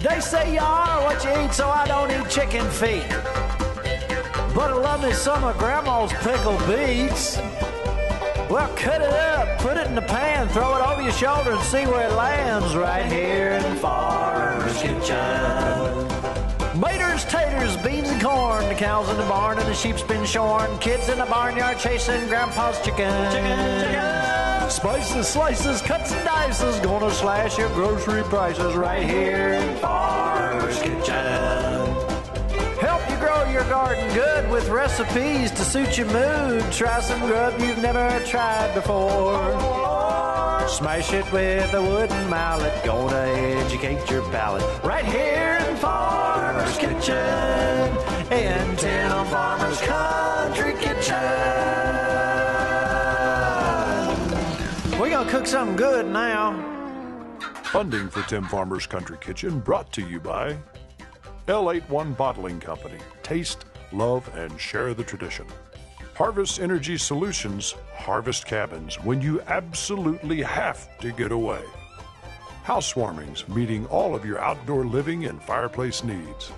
They say you are what you eat, so I don't eat chicken feet. But I love me some of Grandma's pickled beets. Well, cut it up, put it in the pan, throw it over your shoulder and see where it lands right here in Farmer's Kitchen. Maters, taters, beans and corn, the cows in the barn and the sheep's been shorn, kids in the barnyard chasing Grandpa's chicken. Spices, slices, cuts and dices, gonna slash your grocery prices right here in Farmer's Kitchen. Help you grow your garden good with recipes to suit your mood. Try some grub you've never tried before. Smash it with a wooden mallet. Gonna educate your palate right here in Farmer's Kitchen. In Tim Farmer's Country Kitchen. We're gonna cook something good now. Funding for Tim Farmer's Country Kitchen brought to you by L81 Bottling Company. Taste, love, and share the tradition. Harvest Energy Solutions. Harvest cabins when you absolutely have to get away. Housewarmings, meeting all of your outdoor living and fireplace needs.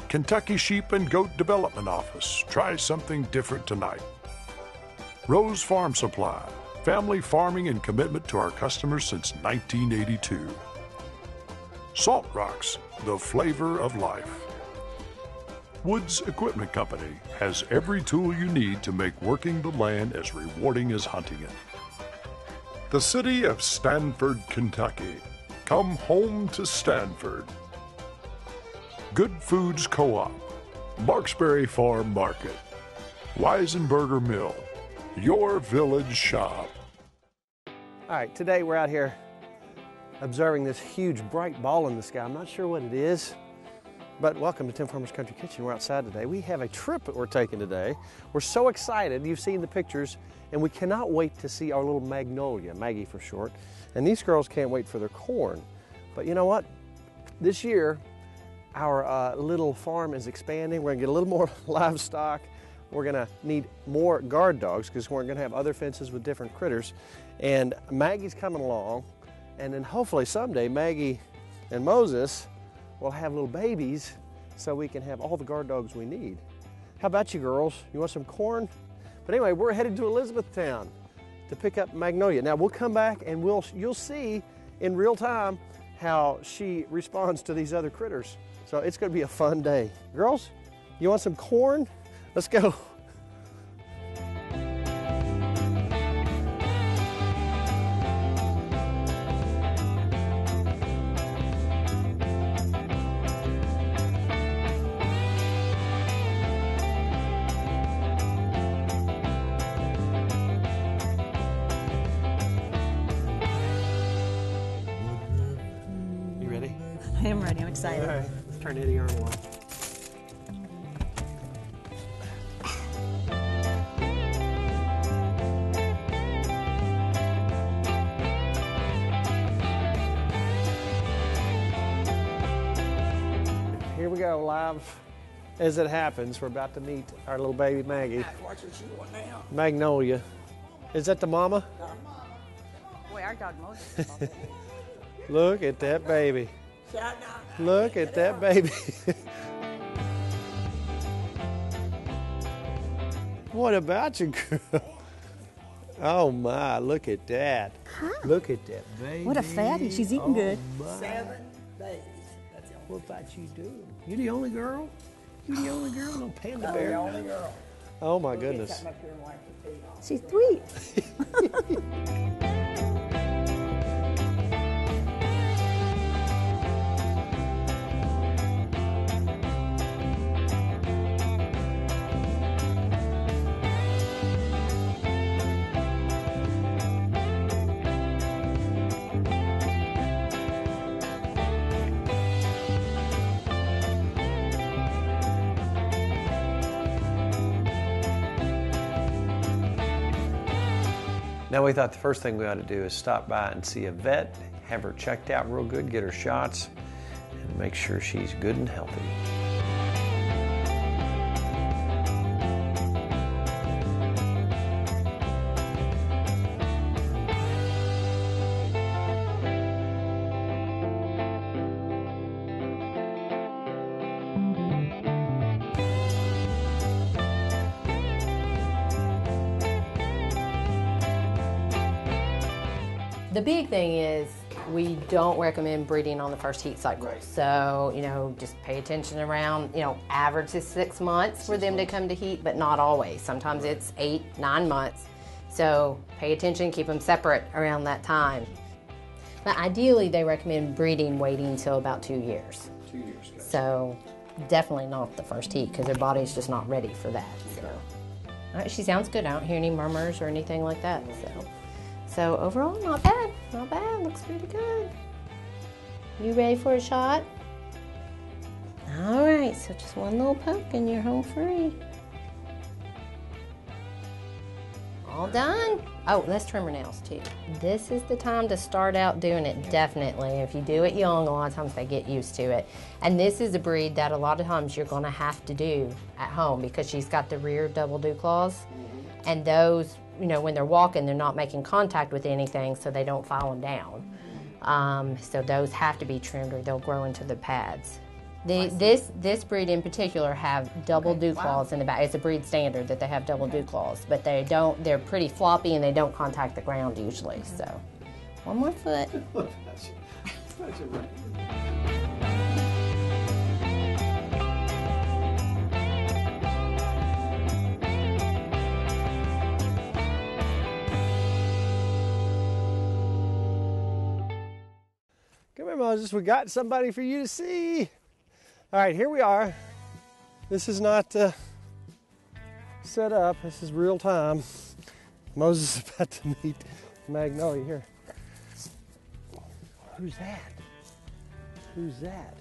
Kentucky Sheep and Goat Development Office. Try something different tonight. Rose Farm Supply. Family farming and commitment to our customers since 1982. Salt Rocks, the flavor of life. Woods Equipment Company has every tool you need to make working the land as rewarding as hunting it. The city of Stanford, Kentucky. Come home to Stanford. Good Foods Co-op. Marksbury Farm Market. Weisenberger Mill. Your village shop. All right, today we're out here observing this huge bright ball in the sky. I'm not sure what it is, but welcome to Tim Farmer's Country Kitchen. We're outside today. We have a trip that we're taking today. We're so excited. You've seen the pictures, and we cannot wait to see our little Magnolia, Maggie for short. And these girls can't wait for their corn. But you know what? This year, our little farm is expanding. We're gonna get a little more livestock. We're gonna need more guard dogs because we're gonna have other fences with different critters. And Maggie's coming along. And then hopefully someday Maggie and Moses will have little babies so we can have all the guard dogs we need. How about you girls? You want some corn? But anyway, we're headed to Elizabethtown to pick up Magnolia. Now we'll come back and you'll see in real time how she responds to these other critters. So it's gonna be a fun day. Girls, you want some corn? Let's go. I am ready. I'm excited. All right, let's turn Eddie on. Here we go, live as it happens. We're about to meet our little baby Maggie. Magnolia. Is that the mama? Boy, our dog Moses. Look at that baby. Look at that baby. What about you, girl? Oh my, look at that. Huh? Look at that baby. What a fatty. She's eating good. My. 7 days. That's all. What about you doing? You the only girl? You the only girl? No panda I'm bear. the only girl. Oh my goodness. Come up here and wipe your feet off. She's sweet. Now we thought the first thing we ought to do is stop by and see a vet, have her checked out real good, get her shots, and make sure she's good and healthy. The big thing is we don't recommend breeding on the first heat cycle. Right. So, you know, just pay attention around, you know, average is 6 months for them to come to heat, but not always. Sometimes it's 8, 9 months. So pay attention, keep them separate around that time. But ideally, they recommend breeding waiting until about 2 years. 2 years. Guys. So definitely not the first heat because their body's just not ready for that. So, all right, she sounds good. I don't hear any murmurs or anything like that. So overall, not bad. Not bad. Looks pretty good. You ready for a shot? All right. So just one little poke and you're home free. All done. Oh, let's trim her nails too. This is the time to start out doing it, definitely. If you do it young, a lot of times they get used to it. And this is a breed that a lot of times you're gonna have to do at home because she's got the rear double dew claws. And those, you know, when they're walking, they're not making contact with anything so they don't fall down. So those have to be trimmed or they'll grow into the pads. This breed in particular have double dew claws in the back. It's a breed standard that they have double dew claws, but they're pretty floppy and they don't contact the ground usually. So, one more foot. Come here, Moses. We got somebody for you to see. All right, here we are. This is not set up. This is real time. Moses is about to meet Magnolia. Here. Who's that? Who's that?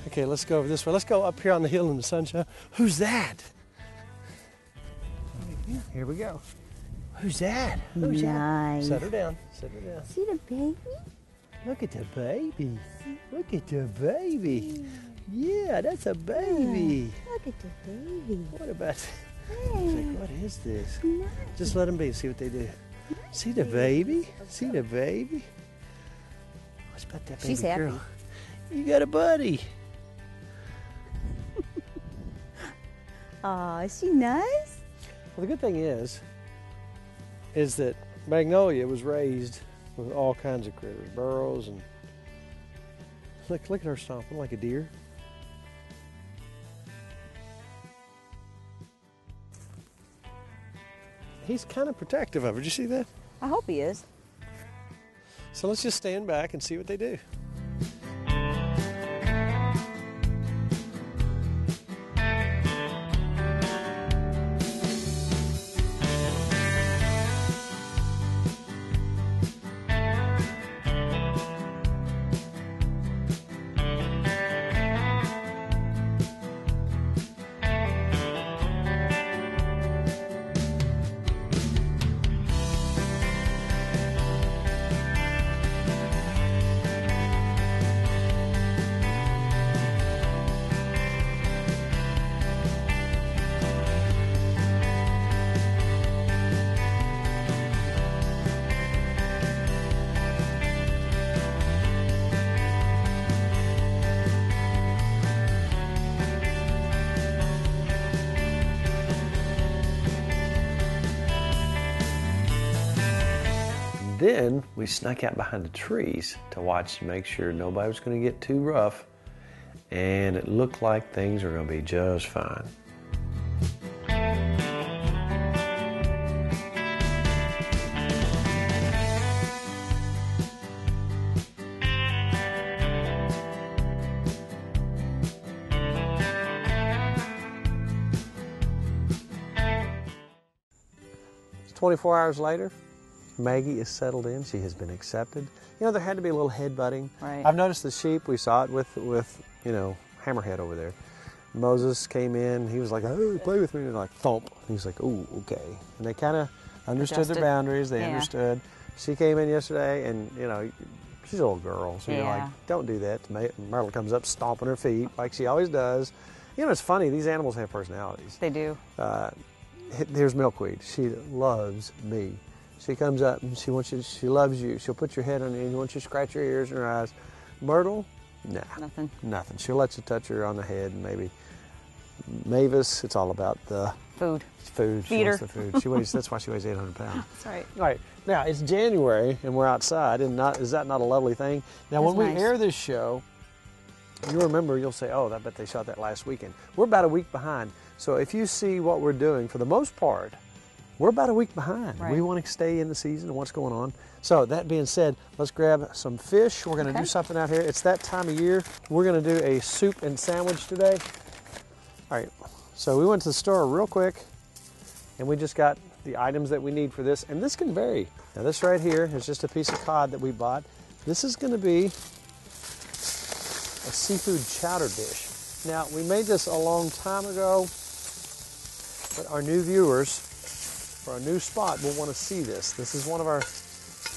Okay, let's go over this way. Let's go up here on the hill in the sunshine. Who's that? Here we go. Who's that? Who's Nice. that? Set her down. Set her down. See the baby? Look at the baby. Look at the baby. Yeah, that's a baby. Look at the baby. What about... Hey. What is this? Nice. Just let them be. See what they do. See the baby? See the baby? What's about that baby She's happy. girl? You got a buddy. Aw, is she nice? Well, the good thing is that Magnolia was raised with all kinds of critters, burrows, and look at her stomping like a deer. He's kind of protective of her. Did you see that? I hope he is. So let's just stand back and see what they do. Then we snuck out behind the trees to watch to make sure nobody was going to get too rough, and it looked like things were going to be just fine. It's 24 hours later. Maggie is settled in. She has been accepted. You know, there had to be a little head-butting. Right. I've noticed the sheep. We saw it with you know, Hammerhead over there. Moses came in. He was like, "Oh, play with me." And like, thump. And he's like, "Oh, okay." And they kind of understood Adjusted. their boundaries. They Yeah. understood. She came in yesterday, and you know, she's a little girl, so you're Yeah. like, "Don't do that." Myrtle comes up stomping her feet like she always does. You know, it's funny. These animals have personalities. They do. Here's Milkweed. She loves me. She comes up and she wants you. She loves you. She'll put your head on you and wants you to scratch your ears and her eyes. Myrtle, nah, Nothing. nothing. She'll let you touch her on the head and maybe. Mavis, it's all about the Food. It's food. She Feed wants her. the food. She weighs, that's why she weighs 800 pounds. That's right. All right, now it's January and we're outside, and is that not a lovely thing? Now, That's when we nice. air this show, you remember, you'll say, oh, I bet they shot that last weekend. We're about a week behind. So if you see what we're doing, for the most part, we're about a week behind. Right. We want to stay in the season and what's going on. So that being said, let's grab some fish. We're going to do something out here. It's that time of year. We're going to do a soup and sandwich today. All right, so we went to the store real quick, and we just got the items that we need for this, and this can vary. Now this right here is just a piece of cod that we bought. This is going to be a seafood chowder dish. Now, we made this a long time ago, but our new viewers for our new spot will want to see this. This is one of our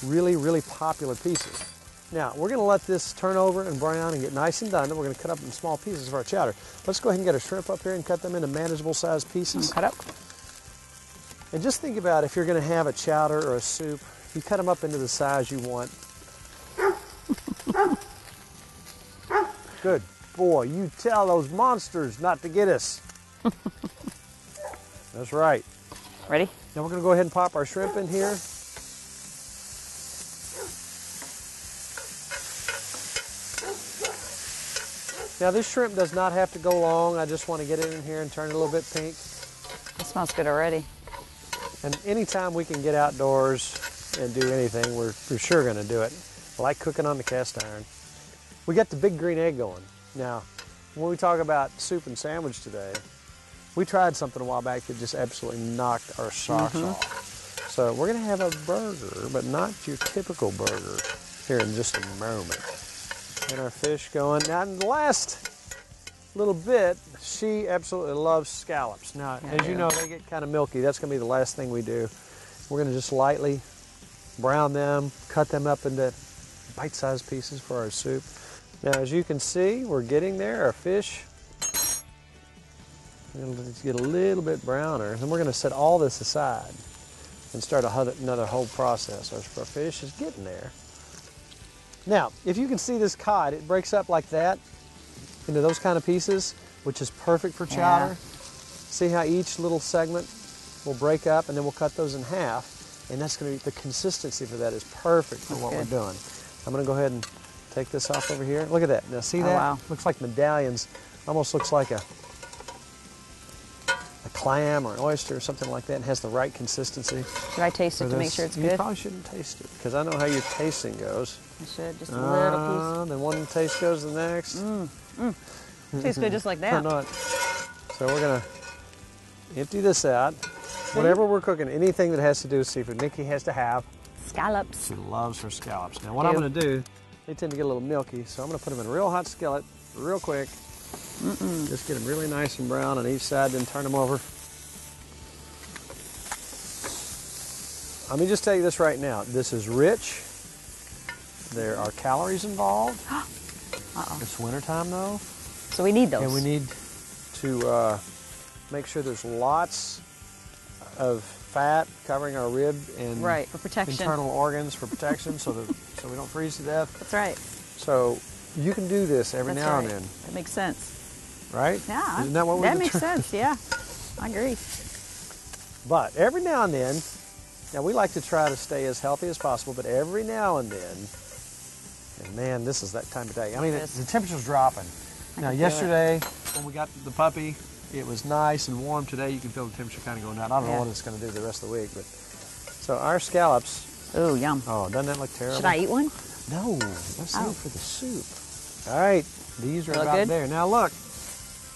really, really popular pieces. Now, we're going to let this turn over and brown and get nice and done. Then we're going to cut up in small pieces of our chowder. Let's go ahead and get our shrimp up here and cut them into manageable sized pieces. Cut up. And just think about if you're going to have a chowder or a soup, you cut them up into the size you want. Good boy, you tell those monsters not to get us. That's right. Ready? Now we're going to go ahead and pop our shrimp in here. Now this shrimp does not have to go long. I just want to get it in here and turn it a little bit pink. It smells good already. And anytime we can get outdoors and do anything, we're for sure going to do it. I like cooking on the cast iron. We got the big green egg going. Now, when we talk about soup and sandwich today, we tried something a while back that just absolutely knocked our socks off. So we're going to have a burger, but not your typical burger, here in just a moment. And our fish going. Now, in the last little bit, she absolutely loves scallops. Now, as you know, they get kind of milky. That's going to be the last thing we do. We're going to just lightly brown them, cut them up into bite-sized pieces for our soup. Now, as you can see, we're getting there. Our fish, it'll get a little bit browner. Then we're going to set all this aside and start another whole process. Our fish is getting there. Now, if you can see this cod, it breaks up like that into those kind of pieces, which is perfect for chowder. See how each little segment will break up, and then we'll cut those in half, and that's going to be, the consistency for that is perfect for what we're doing. I'm going to go ahead and take this off over here. Look at that. Now see that? Wow. Looks like medallions. Almost looks like a clam or an oyster or something like that, and has the right consistency. Should I taste it to make sure it's You good? probably shouldn't taste it, because I know how your tasting goes. I should, just a little Then one taste goes to the next. piece. Tastes good just like that. Or not. So we're going to empty this out. Whatever we're cooking, anything that has to do with seafood, Nikki has to have. Scallops. She loves her scallops. Now what I'm going to do, they tend to get a little milky, so I'm going to put them in a real hot skillet real quick. Just get them really nice and brown on each side, then turn them over. Let me just tell you this right now. This is rich. There are calories involved. It's wintertime though. So we need those. And we need to make sure there's lots of fat covering our rib and for protection. internal organs for protection, so we don't freeze to death. That's right. So you can do this every now and then, That makes sense. right? Yeah. Isn't that what that makes sense, yeah. I agree. But every now and then, now we like to try to stay as healthy as possible, but every now and then, and man, this is that time of day. I mean, the temperature's dropping. Now, yesterday, when we got the puppy, it was nice and warm. Today, you can feel the temperature kind of going down. I don't know what it's going to do the rest of the week, but so our scallops. Oh, yum. Oh, doesn't that look terrible? Should I eat one? No, let's save it for the soup. All right, these are about good? there. Now look,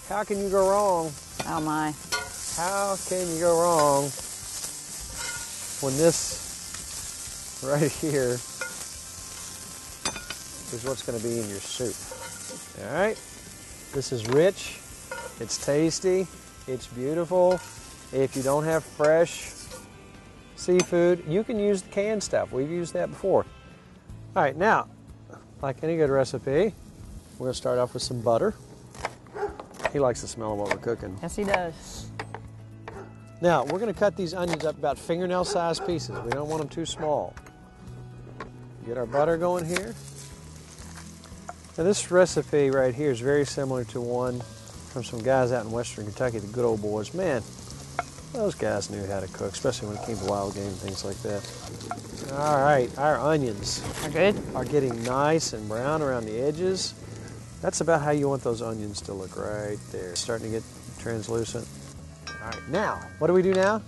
how can you go wrong? Oh my. How can you go wrong when this right here is what's going to be in your soup? All right, this is rich, it's tasty, it's beautiful. If you don't have fresh seafood, you can use the canned stuff. We've used that before. All right, now, like any good recipe, we're going to start off with some butter. He likes the smell of what we're cooking. Yes, he does. Now, we're going to cut these onions up about fingernail-sized pieces. We don't want them too small. Get our butter going here. Now, this recipe right here is very similar to one from some guys out in Western Kentucky, the good old boys. Man, Those guys knew how to cook, especially when it came to wild game and things like that. All right, our onions Are good? are getting nice and brown around the edges. That's about how you want those onions to look right there. Starting to get translucent. All right, now, what do we do now?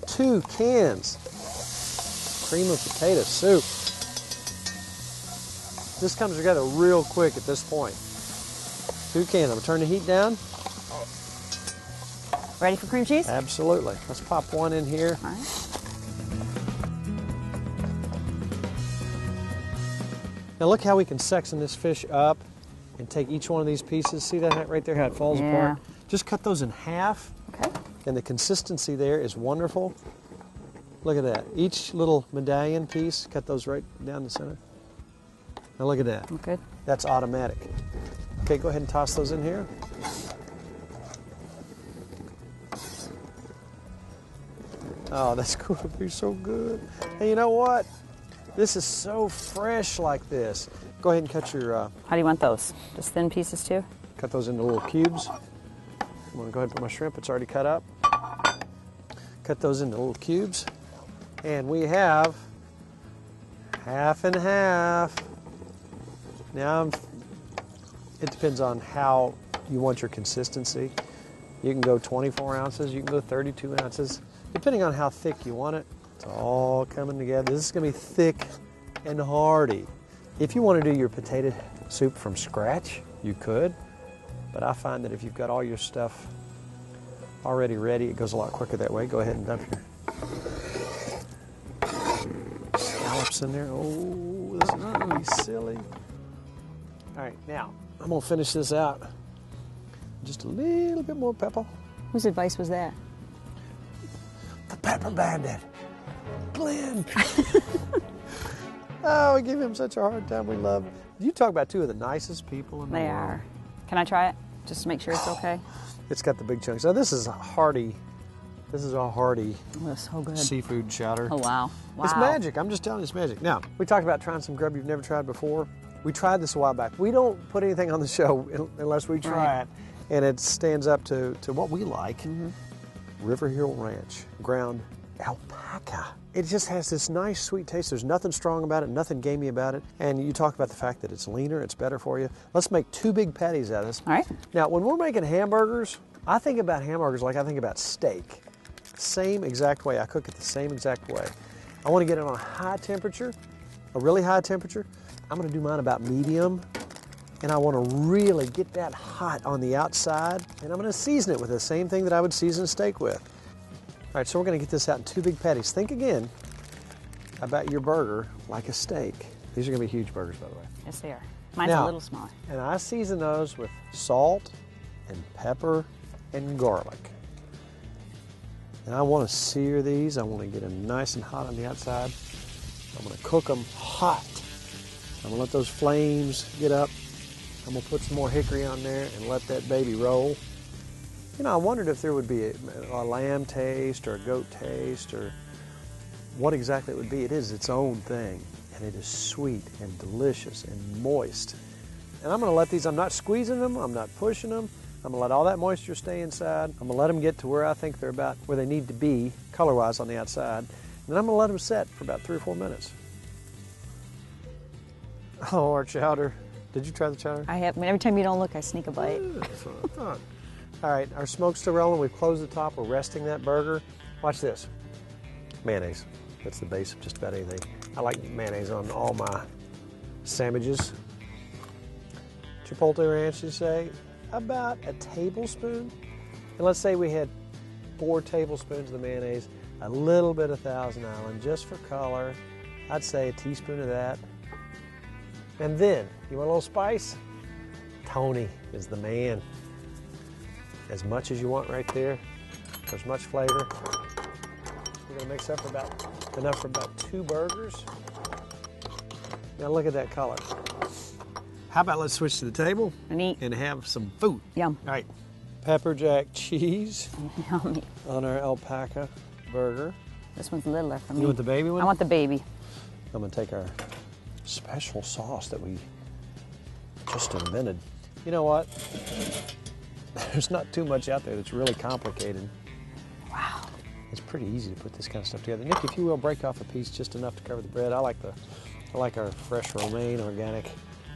2 cans cream of potato soup. This comes together real quick at this point. 2 cans. I'm gonna turn the heat down. Ready for cream cheese? Absolutely. Let's pop one in here. All right. Now look how we can section this fish up and take each one of these pieces. See that right there, how it falls apart? Just cut those in half. Okay. And the consistency there is wonderful. Look at that. Each little medallion piece, cut those right down the center. Now look at that. Okay. That's automatic. Okay, go ahead and toss those in here. Oh, that's going to be so good. And you know what? This is so fresh like this. Go ahead and cut your... How do you want those? Just thin pieces too? Cut those into little cubes. I'm going to go ahead and put my shrimp. It's already cut up. Cut those into little cubes. And we have half and half. Now, it depends on how you want your consistency. You can go 24 ounces, you can go 32 ounces, depending on how thick you want it. It's all coming together. This is going to be thick and hearty. If you want to do your potato soup from scratch, you could. But I find that if you've got all your stuff already ready, it goes a lot quicker that way. Go ahead and dump your scallops in there. Oh, this is not really silly. All right, now I'm gonna finish this out. Just a little bit more pepper. Whose advice was that? The Pepper Bandit, Glenn. Oh, we give him such a hard time. We love him. You talk about 2 of the nicest people in the world. They are. Can I try it? Just to make sure it's okay. It's got the big chunks. Now this is a hearty. This is a hearty Oh, that's so good. seafood chowder. Oh, wow. Wow. It's magic. I'm just telling you, it's magic. Now, we talked about trying some grub you've never tried before. We tried this a while back. We don't put anything on the show unless we try it, and it stands up to what we like. Mm-hmm. River Hill Ranch, ground alpaca. It just has this nice sweet taste. There's nothing strong about it, nothing gamey about it. And you talk about the fact that it's leaner, it's better for you. Let's make 2 big patties out of this. All right. Now, when we're making hamburgers, I think about hamburgers like I think about steak. Same exact way. I cook it the same exact way. I want to get it on a high temperature, a really high temperature. I'm going to do mine about medium, and I want to really get that hot on the outside, and I'm going to season it with the same thing that I would season a steak with. All right, so we're going to get this out in 2 big patties. Think again about your burger like a steak. These are going to be huge burgers, by the way. Yes, they are. Mine's Now, a little smaller. And I season those with salt and pepper and garlic. And I want to sear these. I want to get them nice and hot on the outside. I'm going to cook them hot. I'm going to let those flames get up. I'm going to put some more hickory on there and let that baby roll. You know, I wondered if there would be a lamb taste or a goat taste or what exactly it would be. It is its own thing, and it is sweet and delicious and moist. And I'm going to let these, I'm not squeezing them, I'm not pushing them. I'm going to let all that moisture stay inside. I'm going to let them get to where I think they're about where they need to be color-wise on the outside. And then I'm going to let them set for about 3 or 4 minutes. Oh, our chowder. Did you try the chowder? I have. I mean, every time you don't look, I sneak a bite. That's what I thought. All right, our smoke's still rolling. We've closed the top. We're resting that burger. Watch this. Mayonnaise. That's the base of just about anything. I like mayonnaise on all my sandwiches. Chipotle ranch, you say? About a tablespoon. And let's say we had 4 tablespoons of the mayonnaise, a little bit of Thousand Island just for color. I'd say a teaspoon of that. And then, you want a little spice? Tony is the man. As much as you want right there. There's much flavor. We're gonna mix up enough for about 2 burgers. Now look at that color. How about let's switch to the table And eat. and have some food. Yum. All right, pepper jack cheese Yummy. on our alpaca burger. This one's littler for me. You want the baby one? I want the baby. I'm gonna take our special sauce that we just invented. You know what? There's not too much out there that's really complicated. Wow. It's pretty easy to put this kind of stuff together. Nick, if you will, break off a piece just enough to cover the bread. I like our fresh romaine organic,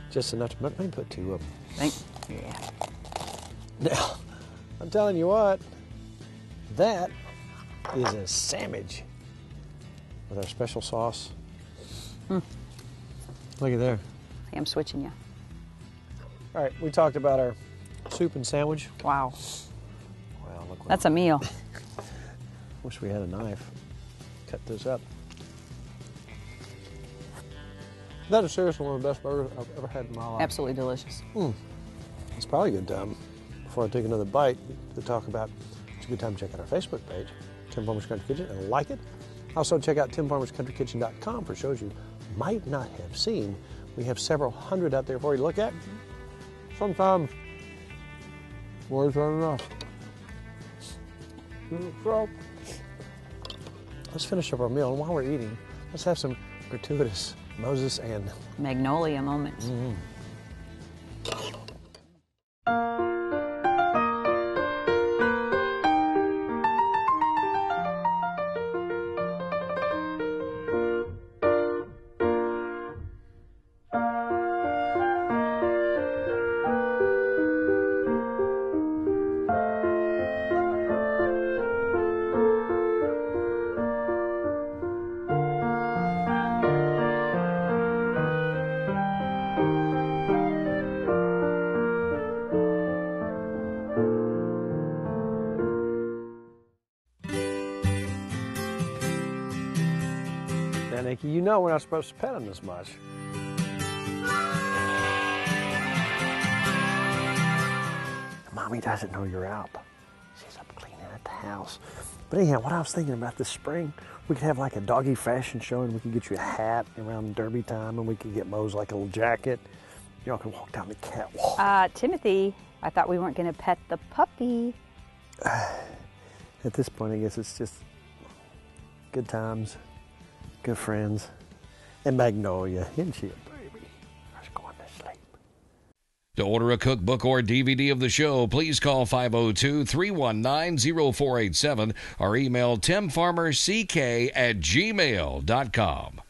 just enough to maybe put 2 of them. Yeah. Now, I'm telling you what, that is a sandwich with our special sauce. Look at there. I'm switching you. All right, we talked about our soup and sandwich. Wow. Well, look what. That's a meal. Wish we had a knife. Cut this up. That is seriously one of the best burgers I've ever had in my life. Absolutely delicious. It's probably a good time, before I take another bite, to talk about, it's a good time to check out our Facebook page, Tim Farmer's Country Kitchen, and like it. Also check out timfarmerscountrykitchen.com for shows you might not have seen. We have several hundred out there for you to look at. Sometimes words aren't enough. So, let's finish up our meal, and while we're eating, let's have some gratuitous Moses and Magnolia moments. Now, Nikki, you know we're not supposed to pet them this much. Mommy doesn't know you're up. She's up cleaning at the house. But anyhow, what I was thinking about this spring, we could have like a doggy fashion show, and we could get you a hat around Derby time, and we could get Mose like a little jacket. Y'all can walk down the catwalk. Timothy, I thought we weren't going to pet the puppy. At this point, I guess it's just good times, good friends, and Magnolia. Isn't she a baby? She's going to sleep. To order a cookbook or DVD of the show, please call 502-319-0487 or email timfarmerck@gmail.com.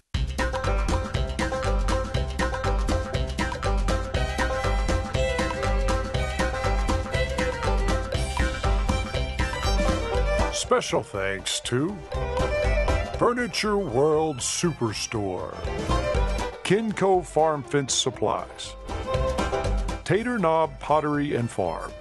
Special thanks to Furniture World Superstore, Kinco Farm Fence Supplies, Tater Knob Pottery and Farm,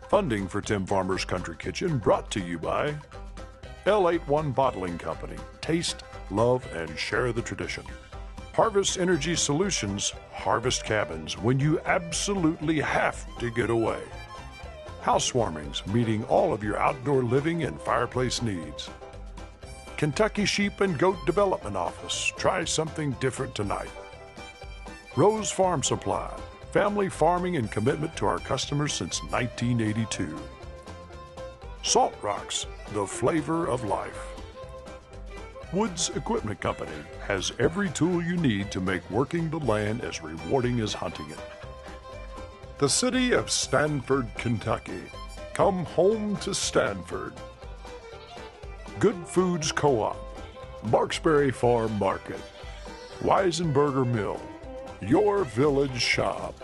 funding for Tim Farmer's Country Kitchen brought to you by L81 Bottling Company. Taste, love, and share the tradition. Harvest Energy Solutions, harvest cabins when you absolutely have to get away. Housewarmings, meeting all of your outdoor living and fireplace needs. Kentucky Sheep and Goat Development Office, try something different tonight. Rose Farm Supply, family farming and commitment to our customers since 1982. Salt Rocks, the flavor of life. Woods Equipment Company has every tool you need to make working the land as rewarding as hunting it. The city of Stanford, Kentucky. Come home to Stanford. Good Foods Co-op, Marksbury Farm Market, Weisenberger Mill, Your Village Shop.